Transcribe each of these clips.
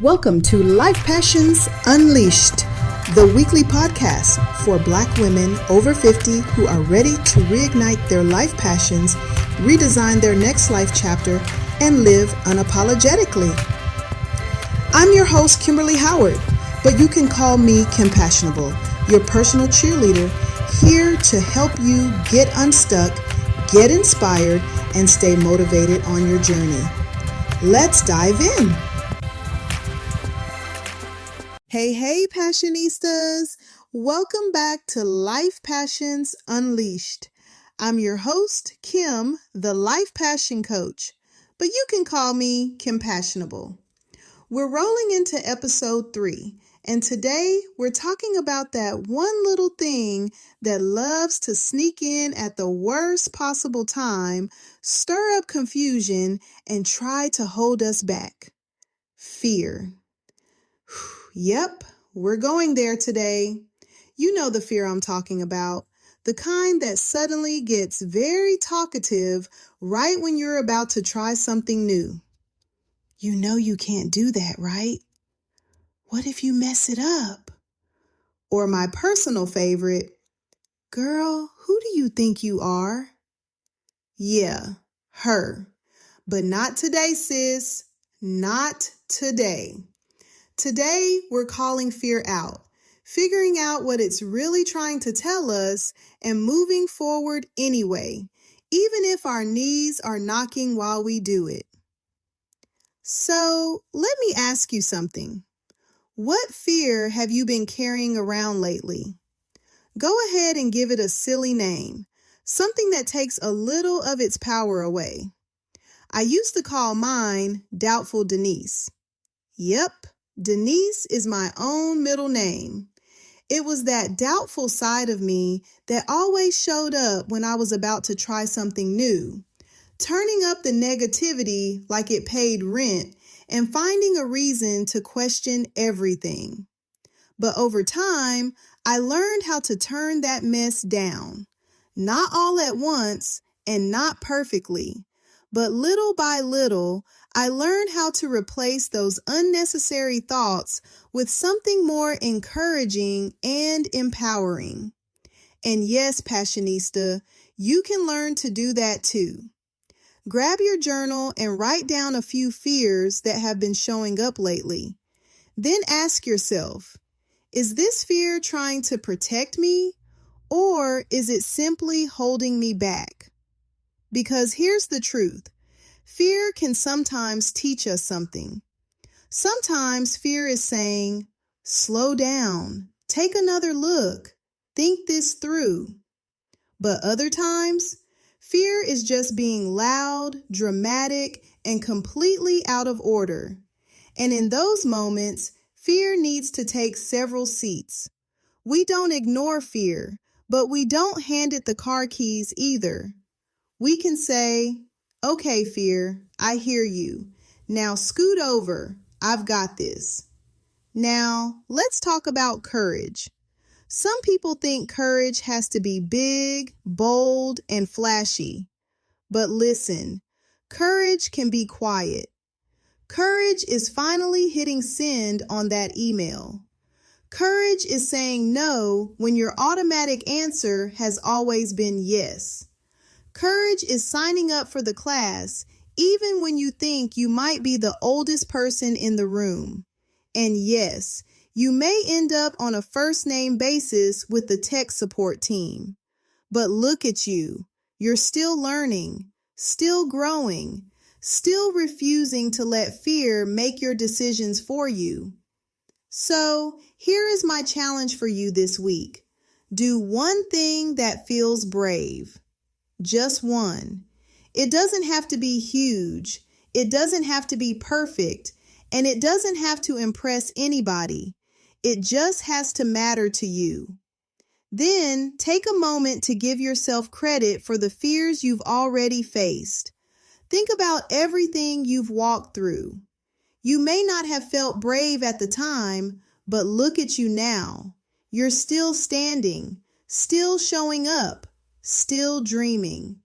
Welcome to Life Passions Unleashed, the weekly podcast for Black women over 50 who are ready to reignite their life passions, redesign their next life chapter, and live unapologetically. I'm your host, Kimberly Howard, but you can call me Kimpassionable, your personal cheerleader, here to help you get unstuck, get inspired, and stay motivated on your journey. Let's dive in. Hey, Passionistas! Welcome back to Life Passions Unleashed. I'm your host, Kim, the Life Passion Coach, but you can call me Kimpassionable. We're rolling into episode 3, and today we're talking about that one little thing that loves to sneak in at the worst possible time, stir up confusion, and try to hold us back. Fear. Yep, we're going there today. You know the fear I'm talking about, the kind that suddenly gets very talkative right when you're about to try something new. You know you can't do that, right? What if you mess it up? Or my personal favorite, girl, who do you think you are? Yeah, her. But not today, sis. Not today. Today, we're calling fear out, figuring out what it's really trying to tell us, and moving forward anyway, even if our knees are knocking while we do it. So, let me ask you something. What fear have you been carrying around lately? Go ahead and give it a silly name, something that takes a little of its power away. I used to call mine Doubtful Denise. Yep. Denise is my own middle name. It was that doubtful side of me that always showed up when I was about to try something new, turning up the negativity like it paid rent and finding a reason to question everything. But over time, I learned how to turn that mess down, not all at once and not perfectly, but little by little, I learned how to replace those unnecessary thoughts with something more encouraging and empowering. And yes, Passionista, you can learn to do that too. Grab your journal and write down a few fears that have been showing up lately. Then ask yourself, is this fear trying to protect me, or is it simply holding me back? Because here's the truth. Fear can sometimes teach us something. Sometimes fear is saying, slow down, take another look, think this through. But other times, fear is just being loud, dramatic, and completely out of order. And in those moments, fear needs to take several seats. We don't ignore fear, but we don't hand it the car keys either. We can say, okay, fear, I hear you. Now scoot over. I've got this. Now, let's talk about courage. Some people think courage has to be big, bold, and flashy. But listen, courage can be quiet. Courage is finally hitting send on that email. Courage is saying no when your automatic answer has always been yes. Courage is signing up for the class even when you think you might be the oldest person in the room. And yes, you may end up on a first-name basis with the tech support team. But look at you. You're still learning, still growing, still refusing to let fear make your decisions for you. So, here is my challenge for you this week. Do one thing that feels brave. Just one. It doesn't have to be huge. It doesn't have to be perfect. And it doesn't have to impress anybody. It just has to matter to you. Then take a moment to give yourself credit for the fears you've already faced. Think about everything you've walked through. You may not have felt brave at the time, but look at you now. You're still standing, still showing up. Still dreaming.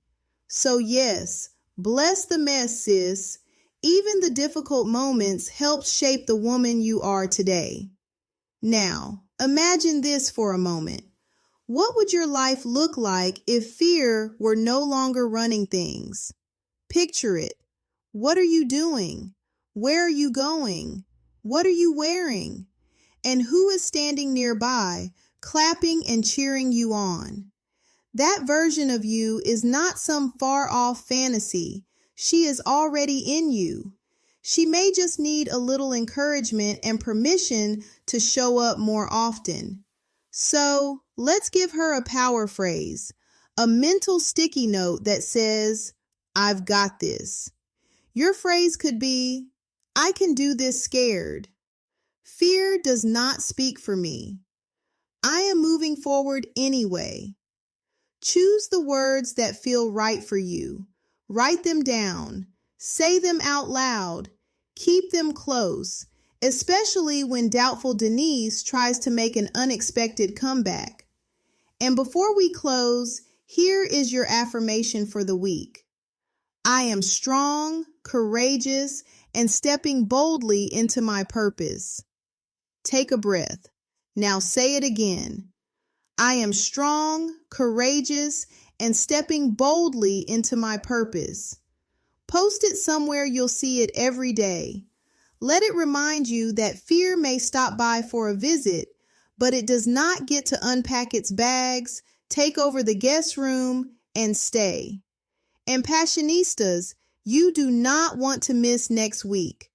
So yes, bless the mess, sis. Even the difficult moments help shape the woman you are today. Now, imagine this for a moment. What would your life look like if fear were no longer running things? Picture it. What are you doing? Where are you going? What are you wearing? And who is standing nearby, clapping and cheering you on? That version of you is not some far-off fantasy. She is already in you. She may just need a little encouragement and permission to show up more often. So, let's give her a power phrase, a mental sticky note that says, "I've got this." Your phrase could be, "I can do this scared." "Fear does not speak for me. I am moving forward anyway." Choose the words that feel right for you. Write them down. Say them out loud. Keep them close, especially when doubtful Denise tries to make an unexpected comeback. And before we close, here is your affirmation for the week. I am strong, courageous, and stepping boldly into my purpose. Take a breath. Now say it again. I am strong, courageous, and stepping boldly into my purpose. Post it somewhere you'll see it every day. Let it remind you that fear may stop by for a visit, but it does not get to unpack its bags, take over the guest room, and stay. And Passionistas, you do not want to miss next week.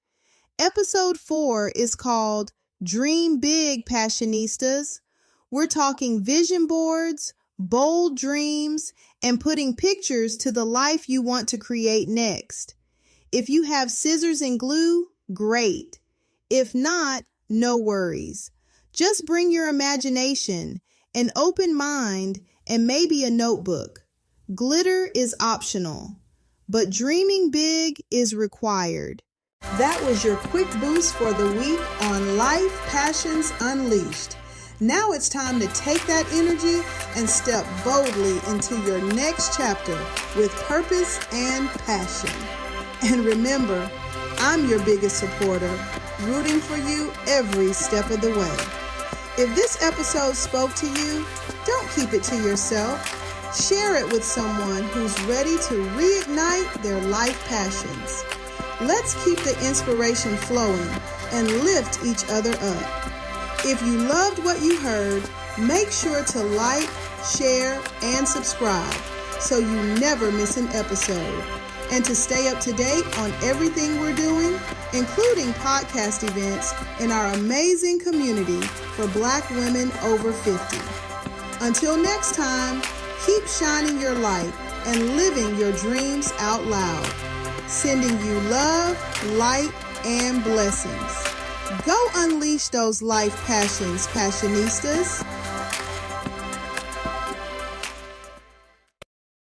Episode 4 is called Dream Big, Passionistas. We're talking vision boards, bold dreams, and putting pictures to the life you want to create next. If you have scissors and glue, great. If not, no worries. Just bring your imagination, an open mind, and maybe a notebook. Glitter is optional, but dreaming big is required. That was your quick boost for the week on Life Passions Unleashed. Now it's time to take that energy and step boldly into your next chapter with purpose and passion. And remember, I'm your biggest supporter, rooting for you every step of the way. If this episode spoke to you, don't keep it to yourself. Share it with someone who's ready to reignite their life passions. Let's keep the inspiration flowing and lift each other up. If you loved what you heard, make sure to like, share, and subscribe so you never miss an episode. And to stay up to date on everything we're doing, including podcast events in our amazing community for Black women over 50. Until next time, keep shining your light and living your dreams out loud. Sending you love, light, and blessings. Go unleash those life passions, Passionistas.